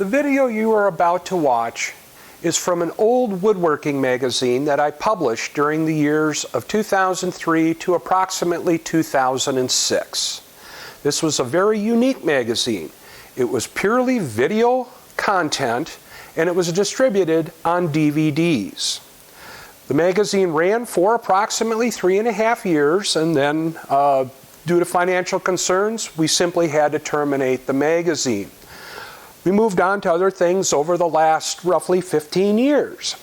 The video you are about to watch is from an old woodworking magazine that I published during the years of 2003 to approximately 2006. This was a very unique magazine. It was purely video content and it was distributed on DVDs. The magazine ran for approximately 3.5 years, and then due to financial concerns, we simply had to terminate the magazine. We moved on to other things over the last roughly 15 years.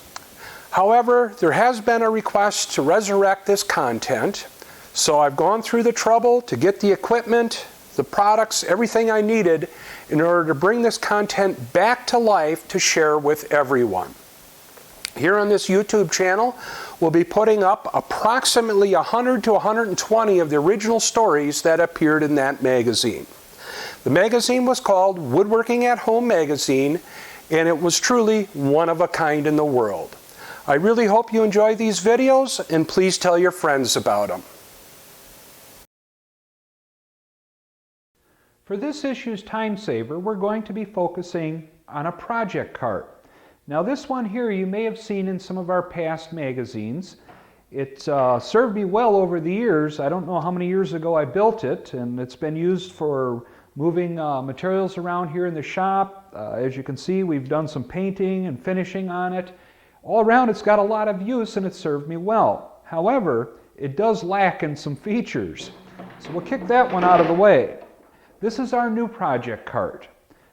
However, there has been a request to resurrect this content, so I've gone through the trouble to get the equipment, the products, everything I needed in order to bring this content back to life to share with everyone. Here on this YouTube channel, we'll be putting up approximately 100 to 120 of the original stories that appeared in that magazine. The magazine was called Woodworking at Home Magazine, and it was truly one of a kind in the world. I really hope you enjoy these videos, and please tell your friends about them. For this issue's time saver, we're going to be focusing on a project cart. Now this one here you may have seen in some of our past magazines. It served me well over the years. I don't know how many years ago I built it, and it's been used for moving materials around here in the shop. As you can see, we've done some painting and finishing on it. All around it's got a lot of use and it served me well. However, it does lack in some features. So we'll kick that one out of the way. This is our new project cart.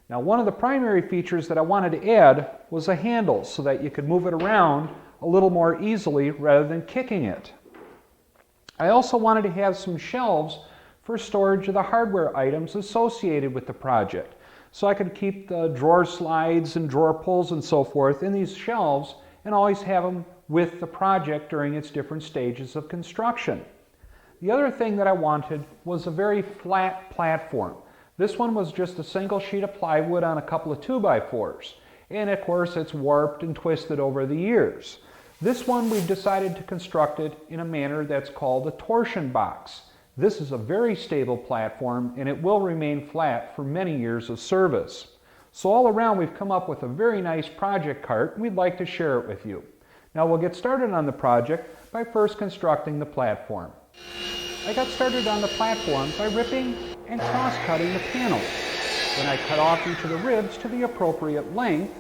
Now one of the primary features that I wanted to add was a handle so that you could move it around a little more easily rather than kicking it. I also wanted to have some shelves for storage of the hardware items associated with the project. So I could keep the drawer slides and drawer pulls and so forth in these shelves and always have them with the project during its different stages of construction. The other thing that I wanted was a very flat platform. This one was just a single sheet of plywood on a couple of 2x4s. And of course it's warped and twisted over the years. This one we've decided to construct it in a manner that's called a torsion box. This is a very stable platform and it will remain flat for many years of service. So all around we've come up with a very nice project cart and we'd like to share it with you. Now we'll get started on the project by first constructing the platform. I got started on the platform by ripping and cross-cutting the panels. Then I cut off each of the ribs to the appropriate length.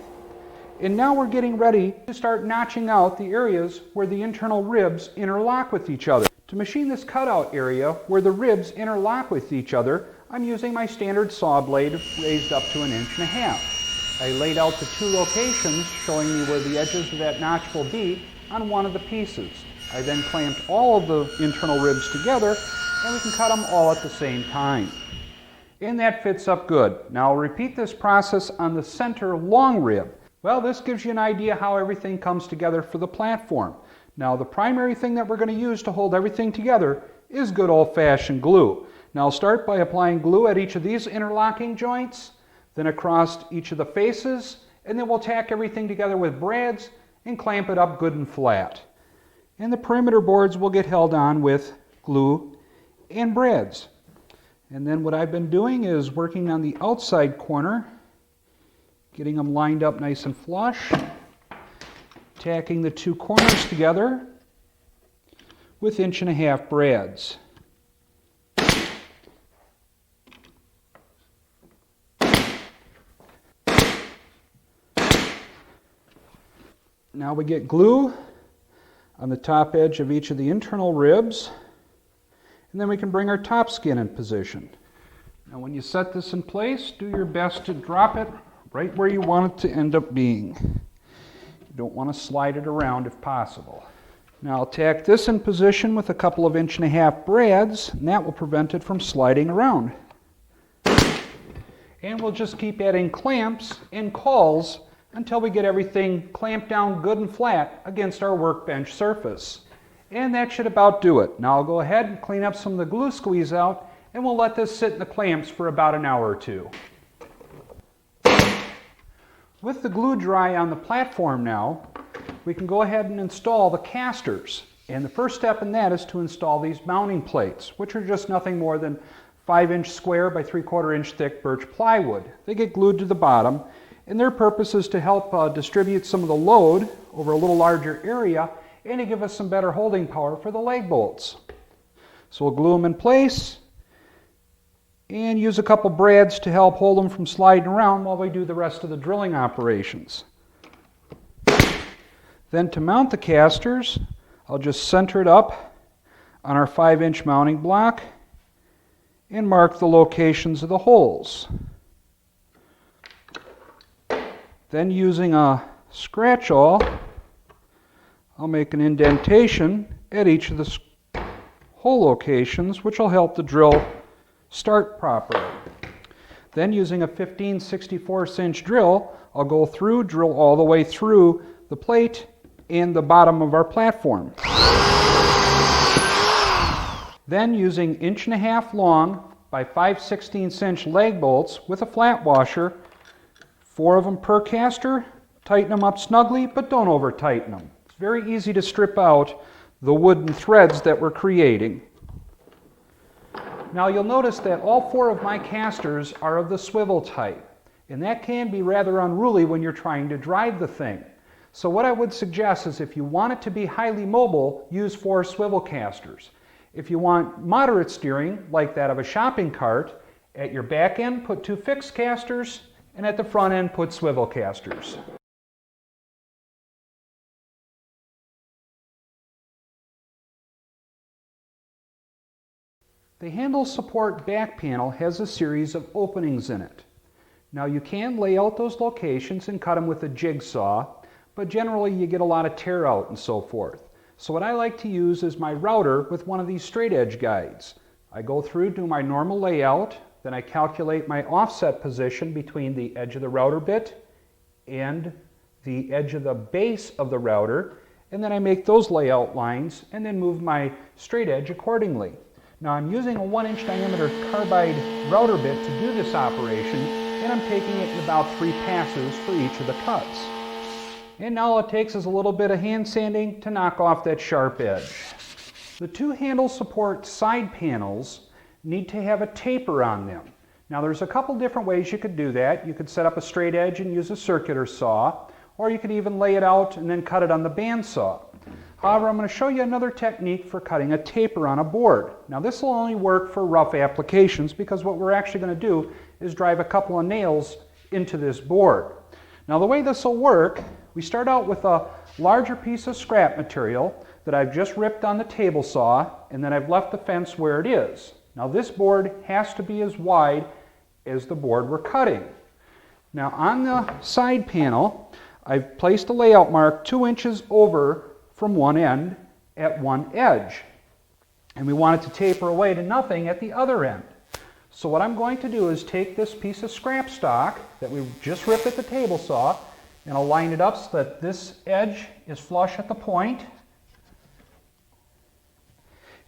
And now we're getting ready to start notching out the areas where the internal ribs interlock with each other. To machine this cutout area where the ribs interlock with each other, I'm using my standard saw blade raised up to 1.5 inches. I laid out the 2 locations showing me where the edges of that notch will be on one of the pieces. I then clamped all of the internal ribs together and we can cut them all at the same time. And that fits up good. Now I'll repeat this process on the center long rib. Well, this gives you an idea how everything comes together for the platform. Now the primary thing that we're going to use to hold everything together is good old-fashioned glue. Now I'll start by applying glue at each of these interlocking joints, then across each of the faces, and then we'll tack everything together with brads and clamp it up good and flat. And the perimeter boards will get held on with glue and brads. And then what I've been doing is working on the outside corner, getting them lined up nice and flush, tacking the 2 corners together with 1.5-inch brads. Now we get glue on the top edge of each of the internal ribs, and then we can bring our top skin in position. Now when you set this in place, do your best to drop it right where you want it to end up being. You don't want to slide it around if possible. Now I'll tack this in position with a couple of 1.5-inch brads, and that will prevent it from sliding around. And we'll just keep adding clamps and cawls until we get everything clamped down good and flat against our workbench surface. And that should about do it. Now I'll go ahead and clean up some of the glue squeeze out and we'll let this sit in the clamps for about an hour or 2. With the glue dry on the platform now, we can go ahead and install the casters. And the first step in that is to install these mounting plates, which are just nothing more than 5-inch square by 3/4 inch thick birch plywood. They get glued to the bottom, and their purpose is to help distribute some of the load over a little larger area and to give us some better holding power for the lag bolts. So we'll glue them in place and use a couple brads to help hold them from sliding around while we do the rest of the drilling operations. Then to mount the casters, I'll just center it up on our 5-inch mounting block and mark the locations of the holes. Then using a scratch awl, I'll make an indentation at each of the hole locations, which will help the drill start properly. Then using a 15/64" drill, I'll go through, drill all the way through the plate and the bottom of our platform. Then using 1.5" long by 5/16" lag bolts with a flat washer, 4 of them per caster, tighten them up snugly, but don't over tighten them. It's very easy to strip out the wooden threads that we're creating. Now you'll notice that all 4 of my casters are of the swivel type, and that can be rather unruly when you're trying to drive the thing. So what I would suggest is if you want it to be highly mobile, use 4 swivel casters. If you want moderate steering, like that of a shopping cart, at your back end put 2 fixed casters, and at the front end put swivel casters. The handle support back panel has a series of openings in it. Now you can lay out those locations and cut them with a jigsaw, but generally you get a lot of tear out and so forth. So what I like to use is my router with one of these straight edge guides. I go through, do my normal layout, then I calculate my offset position between the edge of the router bit and the edge of the base of the router, and then I make those layout lines and then move my straight edge accordingly. Now I'm using a 1-inch diameter carbide router bit to do this operation, and I'm taking it in about 3 passes for each of the cuts. And now all it takes is a little bit of hand sanding to knock off that sharp edge. The 2 handle support side panels need to have a taper on them. Now there's a couple different ways you could do that. You could set up a straight edge and use a circular saw, or you could even lay it out and then cut it on the bandsaw. However, I'm going to show you another technique for cutting a taper on a board. Now this will only work for rough applications because what we're actually going to do is drive a couple of nails into this board. Now the way this will work, we start out with a larger piece of scrap material that I've just ripped on the table saw, and then I've left the fence where it is. Now this board has to be as wide as the board we're cutting. Now on the side panel, I've placed a layout mark 2 inches over from one end at one edge. And we want it to taper away to nothing at the other end. So what I'm going to do is take this piece of scrap stock that we just ripped at the table saw, and I'll line it up so that this edge is flush at the point.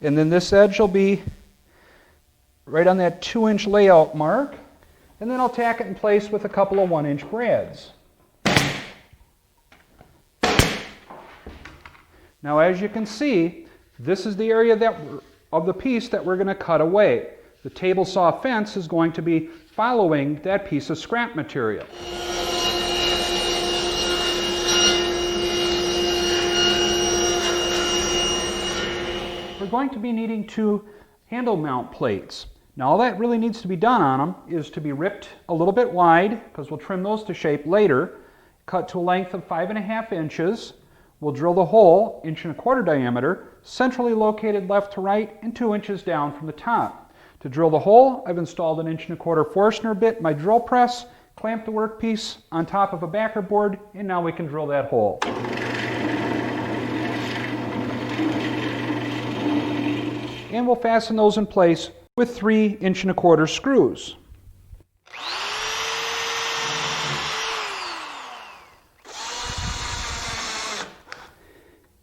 And then this edge will be right on that 2-inch layout mark. And then I'll tack it in place with a couple of 1-inch brads. Now as you can see, this is the area of the piece that we're going to cut away. The table saw fence is going to be following that piece of scrap material. We're going to be needing 2 handle mount plates. Now all that really needs to be done on them is to be ripped a little bit wide, because we'll trim those to shape later, cut to a length of 5.5 inches. We'll drill the hole 1.25" diameter, centrally located left to right and 2 inches down from the top. To drill the hole, I've installed an 1.25" Forstner bit in my drill press, clamped the workpiece on top of a backer board, and now we can drill that hole. And we'll fasten those in place with 3 1.25" screws.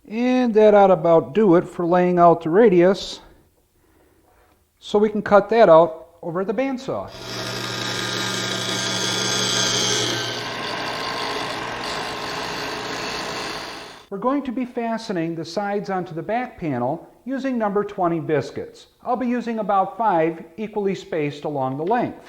And that ought to about do it for laying out the radius, so we can cut that out over the bandsaw. We're going to be fastening the sides onto the back panel using number 20 biscuits. I'll be using about 5 equally spaced along the length.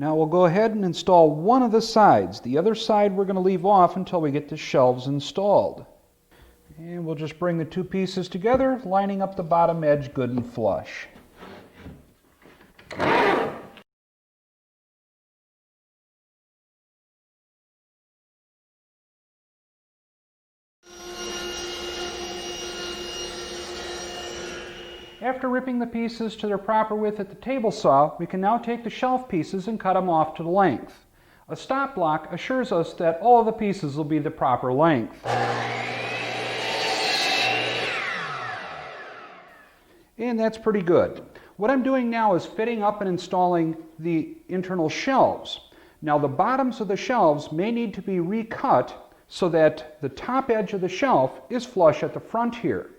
Now we'll go ahead and install one of the sides. The other side we're going to leave off until we get the shelves installed. And we'll just bring the two pieces together, lining up the bottom edge good and flush. After ripping the pieces to their proper width at the table saw, we can now take the shelf pieces and cut them off to the length. A stop block assures us that all of the pieces will be the proper length. And that's pretty good. What I'm doing now is fitting up and installing the internal shelves. Now the bottoms of the shelves may need to be recut so that the top edge of the shelf is flush at the front here.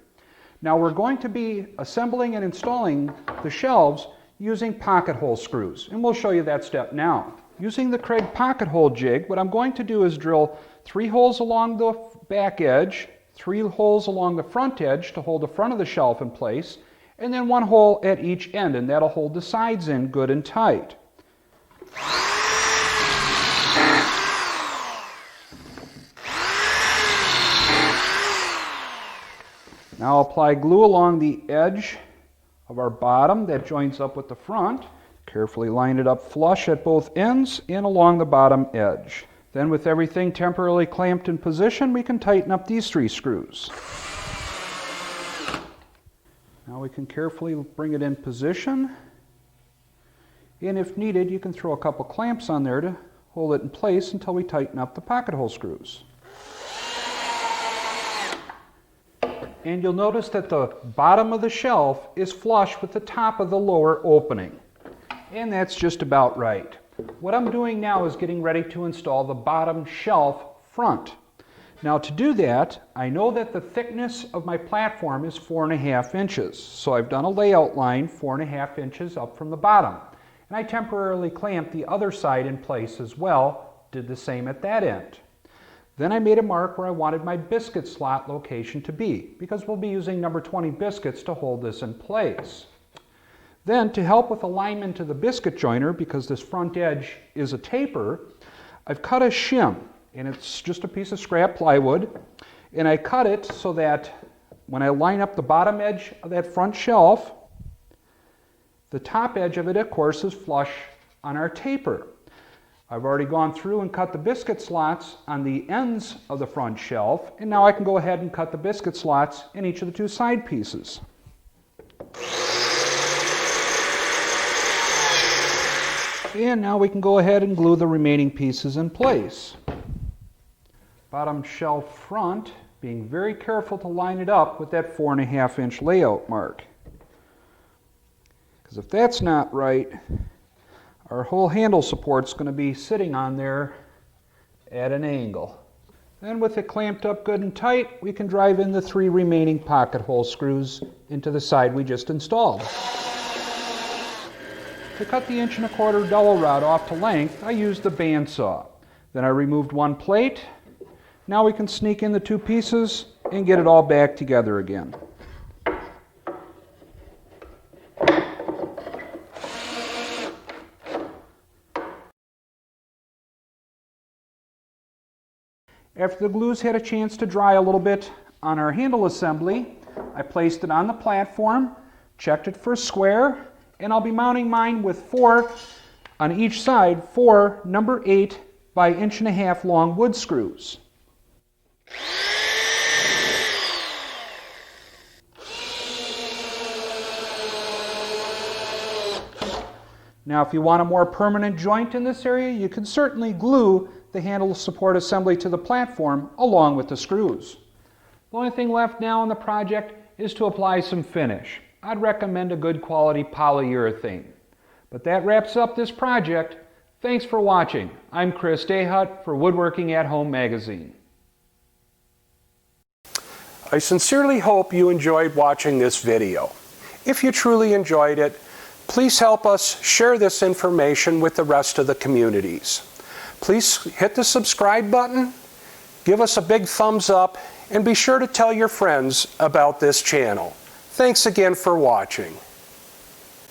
Now we're going to be assembling and installing the shelves using pocket hole screws, and we'll show you that step now. Using the Craig pocket hole jig, what I'm going to do is drill 3 holes along the back edge, 3 holes along the front edge to hold the front of the shelf in place, and then 1 hole at each end, and that'll hold the sides in good and tight. Now apply glue along the edge of our bottom that joins up with the front. Carefully line it up flush at both ends and along the bottom edge. Then with everything temporarily clamped in position, we can tighten up these 3 screws. Now we can carefully bring it in position. And if needed, you can throw a couple clamps on there to hold it in place until we tighten up the pocket hole screws. And you'll notice that the bottom of the shelf is flush with the top of the lower opening. And that's just about right. What I'm doing now is getting ready to install the bottom shelf front. Now to do that, I know that the thickness of my platform is 4.5 inches. So I've done a layout line 4.5 inches up from the bottom. And I temporarily clamped the other side in place as well, did the same at that end. Then I made a mark where I wanted my biscuit slot location to be, because we'll be using number 20 biscuits to hold this in place. Then, to help with alignment to the biscuit joiner, because this front edge is a taper, I've cut a shim, and it's just a piece of scrap plywood, and I cut it so that when I line up the bottom edge of that front shelf, the top edge of it, of course, is flush on our taper. I've already gone through and cut the biscuit slots on the ends of the front shelf, and now I can go ahead and cut the biscuit slots in each of the 2 side pieces. And now we can go ahead and glue the remaining pieces in place. Bottom shelf front, being very careful to line it up with that 4.5 inch layout mark. Because if that's not right, our whole handle support's going to be sitting on there at an angle. Then with it clamped up good and tight, we can drive in the 3 remaining pocket hole screws into the side we just installed. To cut the 1.25 inch dowel rod off to length, I used the bandsaw. Then I removed 1 plate. Now we can sneak in the 2 pieces and get it all back together again. After the glues had a chance to dry a little bit on our handle assembly, I placed it on the platform, checked it for square, and I'll be mounting mine with 4 on each side, 4 number 8 by 1.5 inch long wood screws. Now if you want a more permanent joint in this area, you can certainly glue the handle support assembly to the platform along with the screws. The only thing left now in the project is to apply some finish. I'd recommend a good quality polyurethane. But that wraps up this project. Thanks for watching. I'm Chris DeHut for Woodworking at Home magazine. I sincerely hope you enjoyed watching this video. If you truly enjoyed it, please help us share this information with the rest of the communities. Please hit the subscribe button, give us a big thumbs up, and be sure to tell your friends about this channel. Thanks again for watching.